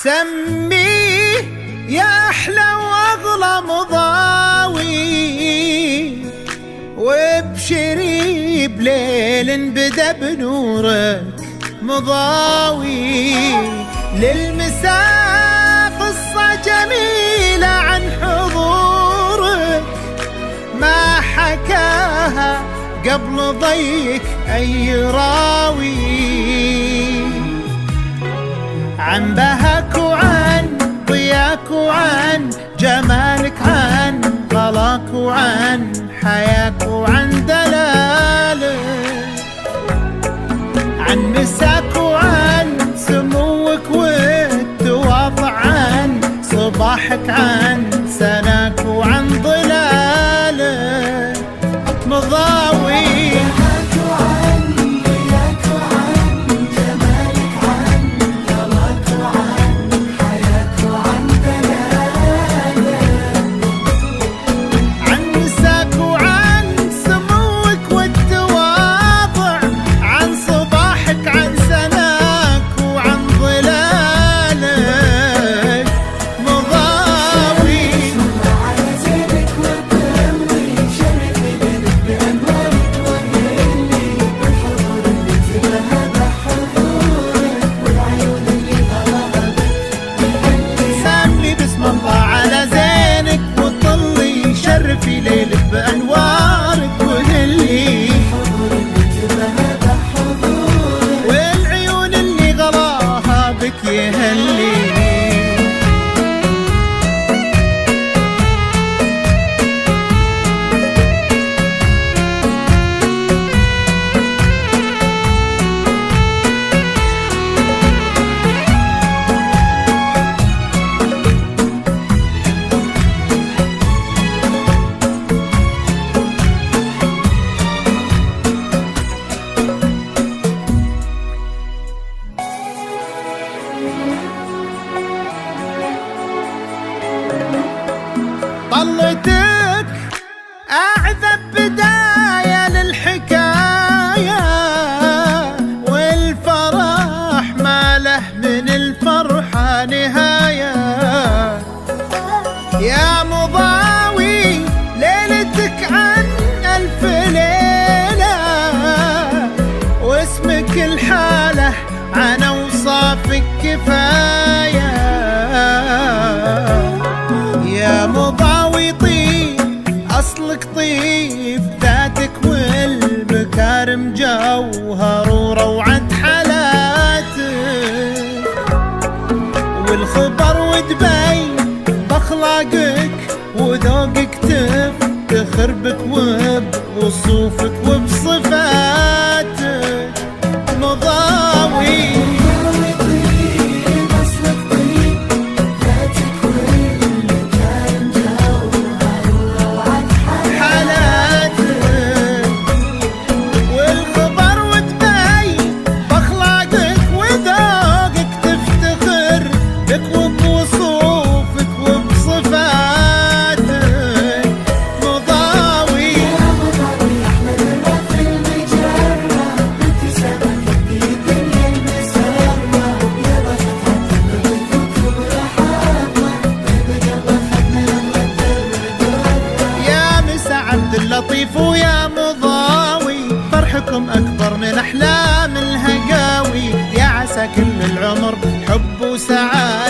سميه يا أحلى وأغلى مضاوي، وابشري بليل بدا بنورك مضاوي. للمساء قصة جميلة عن حضورك ما حكاها قبل ضيك أي راوي، عن بهاك وعن ضياك وعن جمالك، عن غلاك وعن حياك وعن دلالك، عن مساك وعن سموك والتواضع، عن صباحك عن سناك وعن ضلالك مضاوي. في ليلك بأنوارك وهلي والعيون اللي غلاها بك يهلي. طلتك أعذب بداية للحكاية، والفرح ما له من الفرحة نهاية. يا مضاوي ليلتك عن ألف ليلة، واسمك الحالة عن أوصافك كفاية. يا مضاوي طيب أصلك طيب، ذاتك والمكارم جوهر وروعة حالاتك، والخبر وتبين بأخلاقك وذوقك تفتخر بك وبوصوفك وبصفاتك مضاوي. لطيف ويا مضاوي، فرحكم أكبر من أحلام الهقاوي، يا عسى كل العمر حب وسعادة.